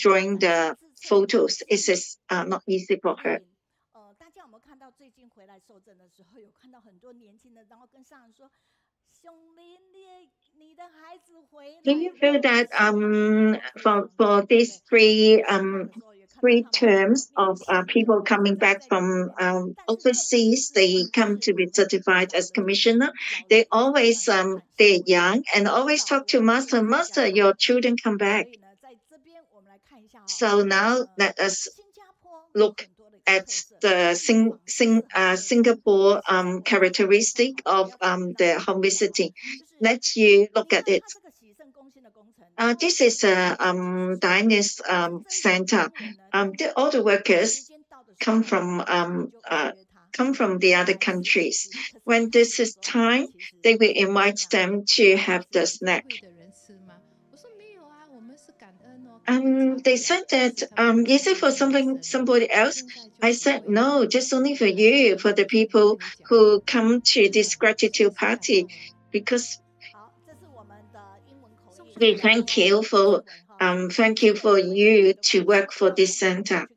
drawing the photos. It is not easy for her. Do you feel that for these three terms of people coming back from overseas, they come to be certified as commissioner. They always they're young and always talk to master. Master, your children come back. So now let us look at the Singapore characteristic of the home visiting. Let you look at it. This is a Diners center. All the workers come from the other countries. When this is time, they will invite them to have the snack. They said that, is it for somebody else? I said, no, just only for you, for the people who come to this gratitude party, because we thank you for you to work for this center.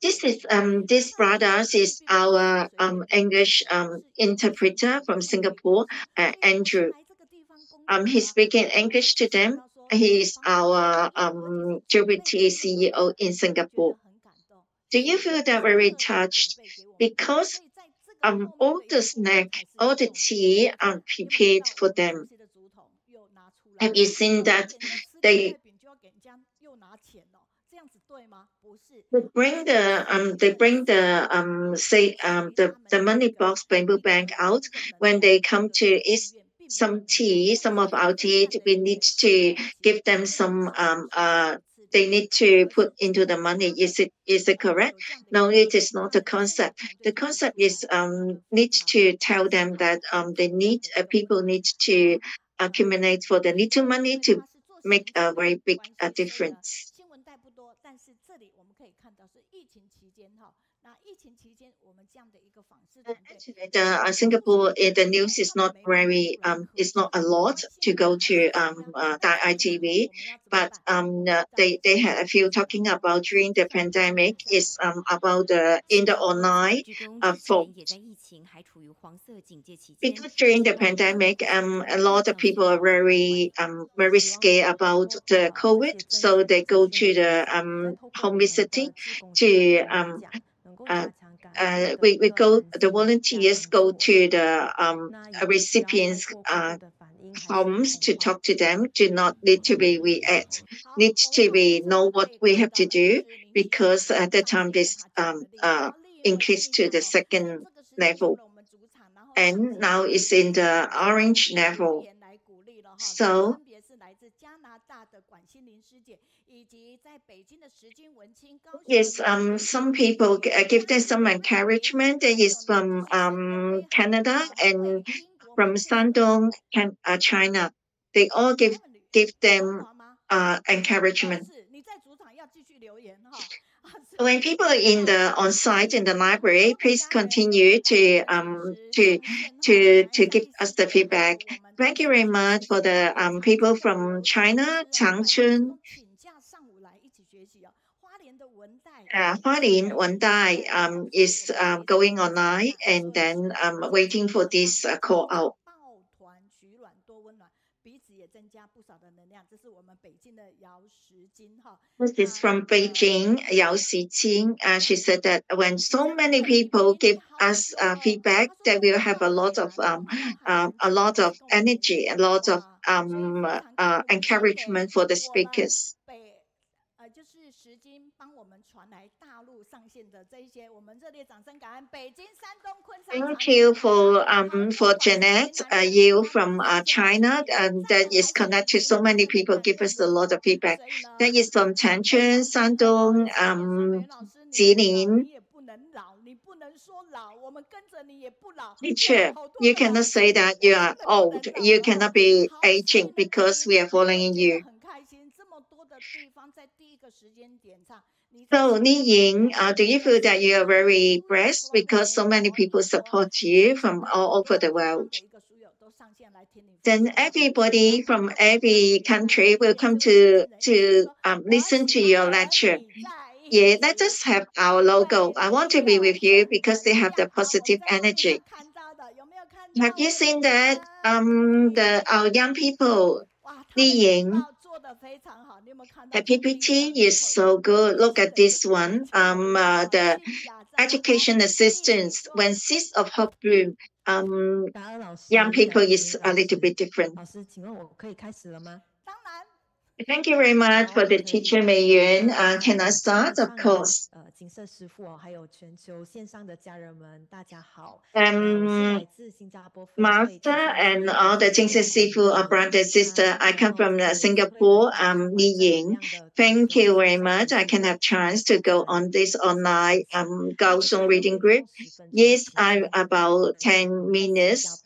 This brother is our English interpreter from Singapore, Andrew. He's speaking English to them. He is our deputy CEO in Singapore. Do you feel that very touched? Because all the snack, all the tea are prepared for them. Have you seen that they bring the money box bamboo bank out when they come to eat some tea, some of our tea. We need to give them some they need to put into the money. Is it correct? No, it is not the concept. The concept is need to tell them that people need to accumulate for the little money to make a very big difference. Actually, Singapore, the news is not very, it's not a lot to go to ITV, but they had a few talking about during the pandemic is about the in the online fault. Because during the pandemic, a lot of people are very scared about the COVID, so they go to the home visiting to the volunteers go to the recipients' homes to talk to them. Do not need to be react, need to be know what we have to do, because at the time this increased to the second level, and now it's in the orange level. So yes, some people give them some encouragement. There is from Canada and from Shandong, China. They all give them encouragement. When people are on site in the library, please continue to give us the feedback. Thank you very much for the people from China, Changchun. Hualien Wendai is going online and then waiting for this call out. This is from Beijing, Yao Xijing. She said that when so many people give us feedback, that we'll have a lot of energy, a lot of encouragement for the speakers. Thank you for Jeanette, you from China, that is connected to so many people, give us a lot of feedback. That is from Changchun, Shandong, Jilin. Teacher, you cannot say that you are old. You cannot be aging because we are following you. So, Ni Ying, do you feel that you are very blessed because so many people support you from all over the world? then everybody from every country will come to listen to your lecture. Yeah, let us have our logo. I want to be with you because they have the positive energy. Have you seen that? Our young people, Li Ying, her PPT is so good. Look at this one. The education assistance when seeds of hope bloom. Young people is a little bit different. Thank you very much for the teacher, Mei Yun. Can I start? Of course. Master and all the Jingse Sifu or brother sister. I come from Singapore. Li Ying. Thank you very much. I can have chance to go on this online Kaohsiung reading group. Yes, I'm about 10 minutes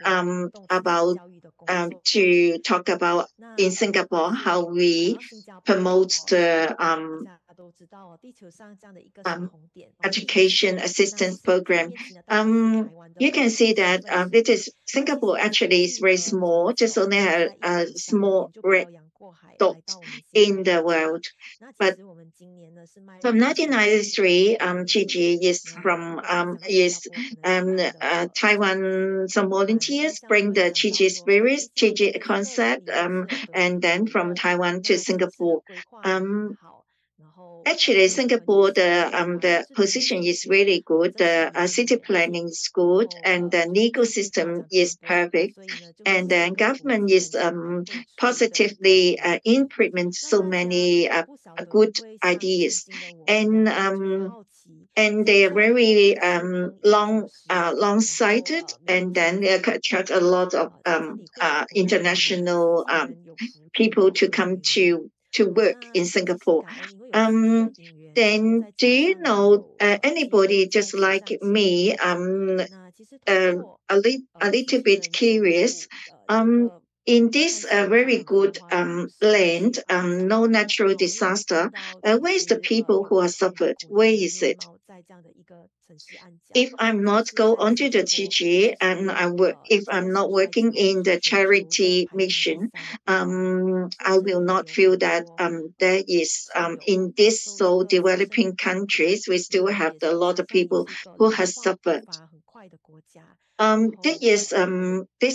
about to talk about in Singapore how we promote the education assistance program. You can see that this is Singapore actually is very small, just only a small red dot in the world. But from 1993, Gigi is from Taiwan. Some volunteers bring the Gigi spirit, Gigi concept, and then from Taiwan to Singapore. Actually, Singapore, the position is really good. The city planning is good, and the legal system is perfect, and the government is positively implement so many good ideas, and they are very long-sighted, and then they attract a lot of international people to come to work in Singapore. Then do you know anybody just like me? A little bit curious. In this very good land, no natural disaster, where is the people who are suffered? Where is it? If I'm not go onto the TG and if I'm not working in the charity mission, I will not feel that there is in this so developing countries we still have a lot of people who has suffered. This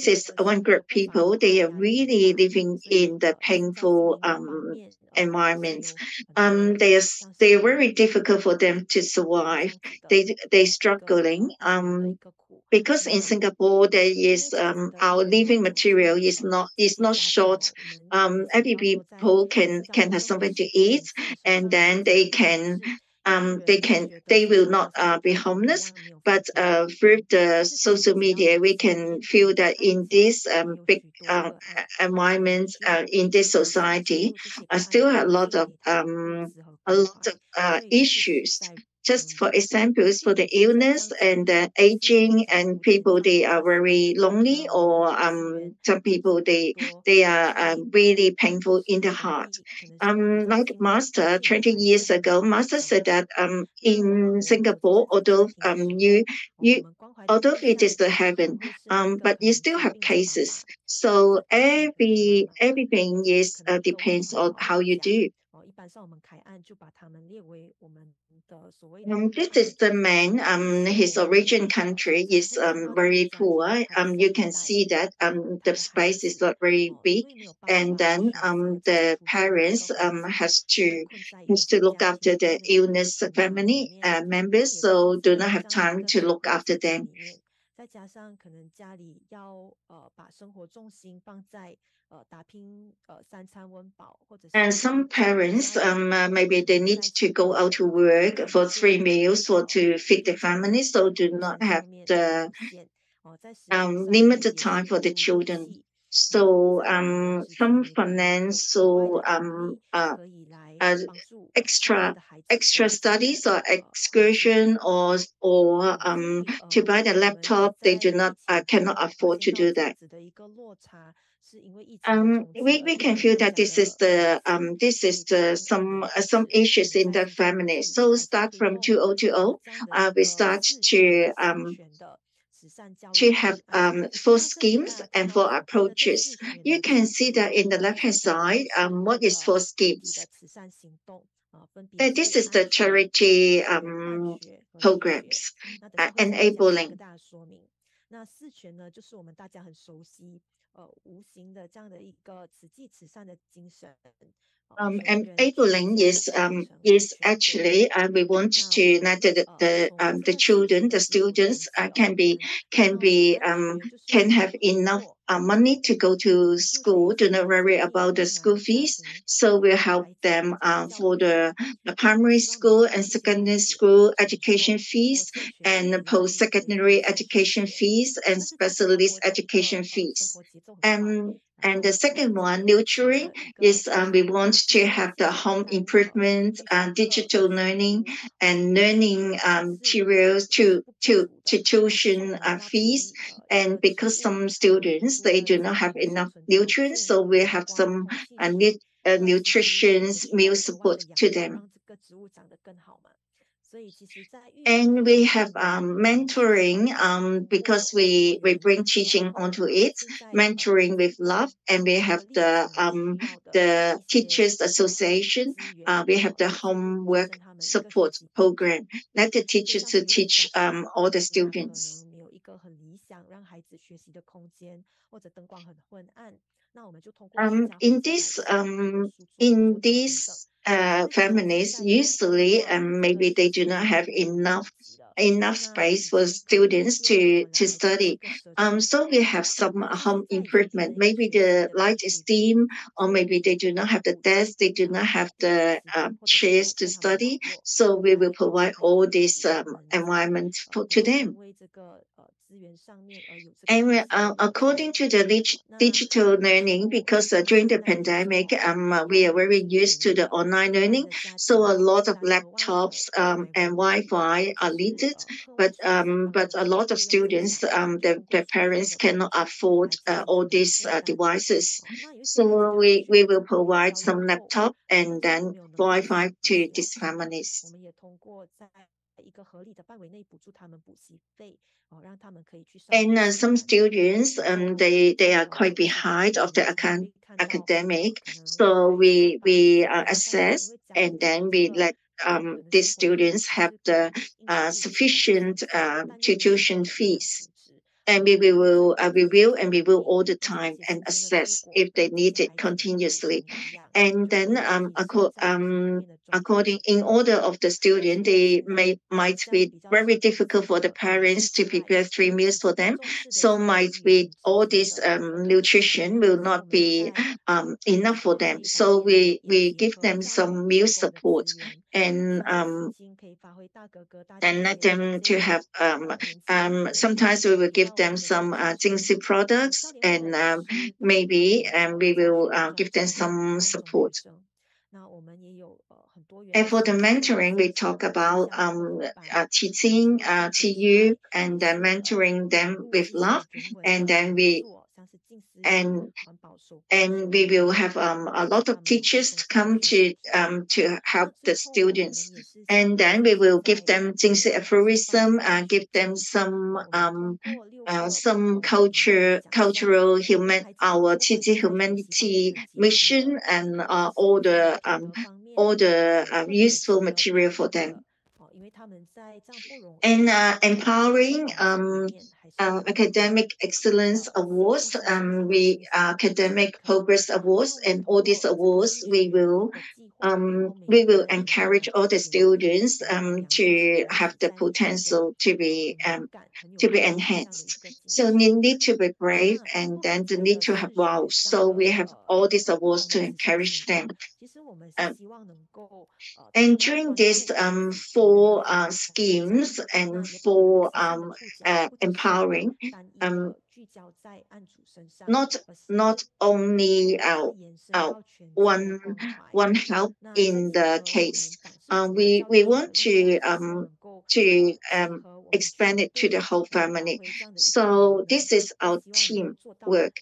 is one group of people. They are really living in the painful environments. They are very difficult for them to survive. They struggling. Because in Singapore there is our living material is not short. Every people can have something to eat, and then they will not be homeless. But through the social media, we can feel that in this big environment, in this society, still a lot of issues. Just for examples, for the illness and the aging and people, they are very lonely, or some people they are really painful in the heart. Like Master 20 years ago, Master said that in Singapore, although although it is the heaven, but you still have cases. So everything is depends on how you do. This is the man. His origin country is very poor. You can see that the space is not very big, and then the parents has to look after the illness family members, so do not have time to look after them. And some parents, maybe they need to go out to work for 3 meals or to feed the family, so do not have the limited time for the children. So some financial extra studies or excursion or to buy the laptop, they do not cannot afford to do that. We can feel that this is the some issues in the family. So start from 2020, we start to to have 4 schemes and 4 approaches. You can see that in the left-hand side, what is 4 schemes? This is the charity programs enabling. Enabling is actually we want to that the children, the students can have enough money to go to school, do not worry about the school fees. So we help them for the primary school and secondary school education fees, and post-secondary education fees, and specialist education fees. And the second one, nurturing, is we want to have the home improvement, digital learning, and learning materials to tuition fees. And because some students, they do not have enough nutrients, so we have some nutrition meal support to them. And we have mentoring because we bring teaching onto it, mentoring with love, and we have the teachers association. We have the homework support program. Let the teachers to teach all the students. In these families, usually maybe they do not have enough space for students to study. So we have some home improvement. Maybe the light is dim, or maybe they do not have the desk, they do not have the chairs to study. So we will provide all this environment to them. And according to the digital learning, because during the pandemic, we are very used to the online learning. So a lot of laptops and Wi-Fi are needed, but a lot of students, their parents cannot afford all these devices. So we will provide some laptop and then Wi-Fi to these families. And some students, they are quite behind of the academic, so we assess, and then we let these students have the sufficient tuition fees. And we will review and review all the time and assess if they need it continuously. And then according in order of the student, they might be very difficult for the parents to prepare 3 meals for them. So might be all this nutrition will not be enough for them. So we give them some meal support, and let them to have sometimes we will give them some Jingxi products, and maybe we will give them some support. And for the mentoring, we talk about teaching, TU, and then mentoring them with love, and then we will have a lot of teachers to come to help the students, and then we will give them Jingxi aphorism, give them some cultural our Qiji humanity mission, and all the useful material for them. And empowering academic excellence awards, academic progress awards, and all these awards we will encourage all the students to have the potential to be enhanced. So they need to be brave, and then they need to have wow. So we have all these awards to encourage them. And during these 4 schemes and 4 empowering, not only one help in the case. We want to expand it to the whole family. So this is our team work.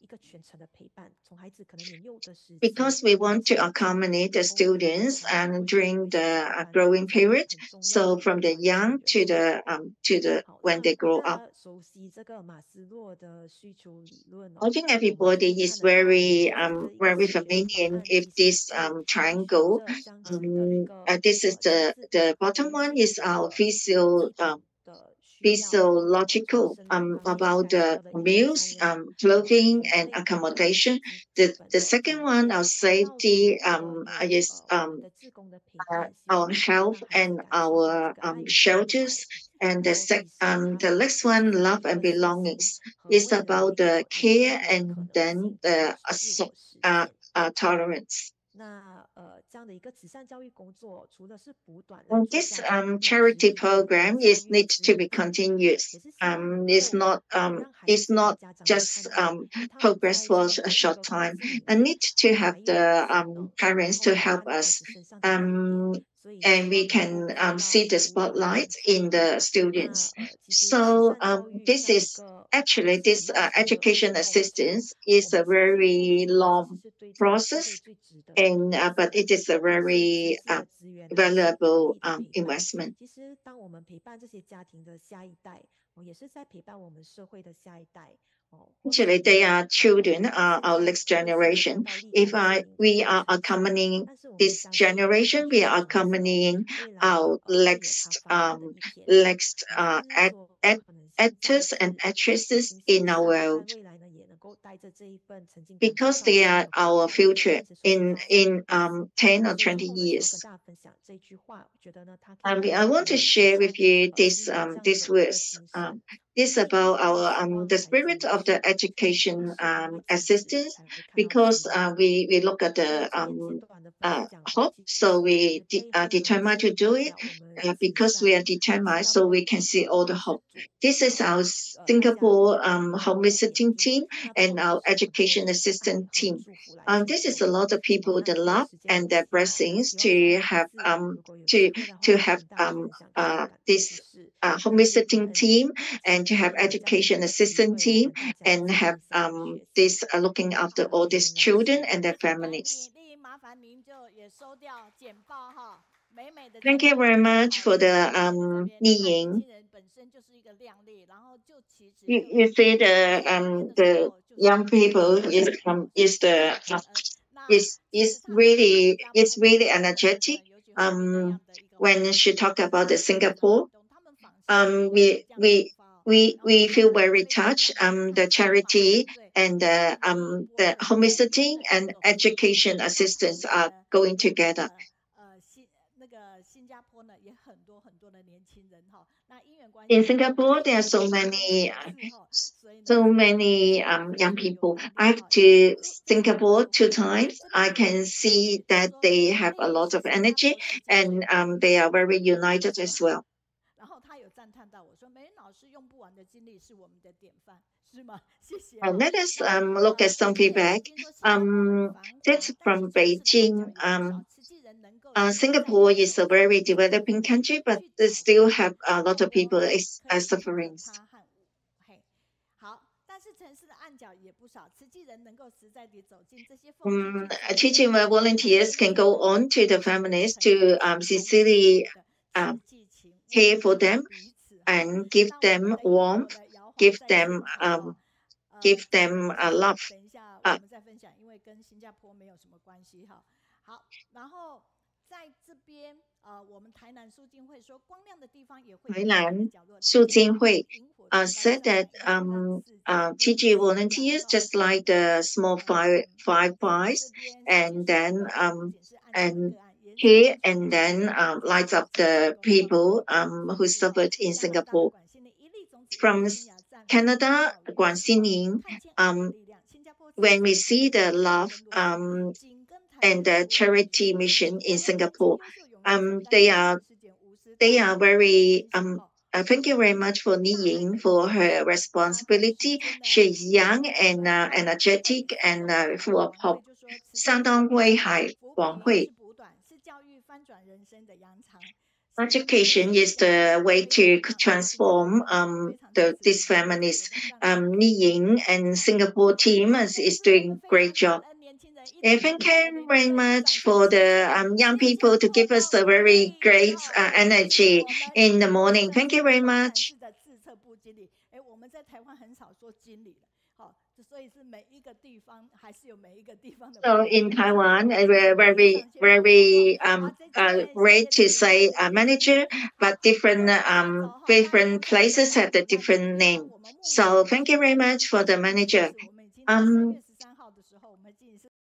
Because we want to accommodate the students and during the growing period, so from the young to the when they grow up. I think everybody is very familiar if this triangle. This is the bottom one is our physiological about the meals, clothing, and accommodation. The second one, our safety, is our health and our shelters. And the next one, love and belongings, is about the care and then the tolerance. This charity program is needs to be continuous. It's not just progress for a short time. And need to have the parents to help us. And we can see the spotlight in the students. So this education assistance is a very long process, and but it is a very valuable investment. Actually, they are children, our next generation. If we are accompanying this generation, we are accompanying our actors and actresses in our world, because they are our future in 10 or 20 years. I want to share with you this verse. This about our the spirit of the education assistance, because we look at the hope, so we determined to do it, because we are determined, so we can see all the hope. This is our Singapore home visiting team and our education assistant team. This is a lot of people, the love and their blessings to have this home visiting team, and to have education assistant team, and have this looking after all these children and their families. Thank you very much for the Ying. You see the young people is really energetic. When she talked about the Singapore, we feel very touched. The charity and the home visiting and education assistance are going together. In Singapore, there are so many young people. I've to Singapore 2 times. I can see that they have a lot of energy, and they are very united as well. Let us look at some feedback. That's from Beijing. Singapore is a very developing country, but they still have a lot of people suffering. Teaching volunteers can go on to the families to sincerely care for them and give them warmth, give them love. Tainan Su Jinhui said that TG volunteers just like the small fireflies, and then and here and then lights up the people who suffered in Singapore. From Canada, Guan Xining, when we see the love and the charity mission in Singapore, they are very thank you very much for Ying for her responsibility. She's young and energetic and full of hope. 相当威海广惠 Education is the way to transform these families. Ni Ying and Singapore team is doing great job. Thank you very much for the young people to give us a very great energy in the morning. Thank you very much. So in Taiwan, we're very rare to say manager, but different places have the different name. So thank you very much for the manager.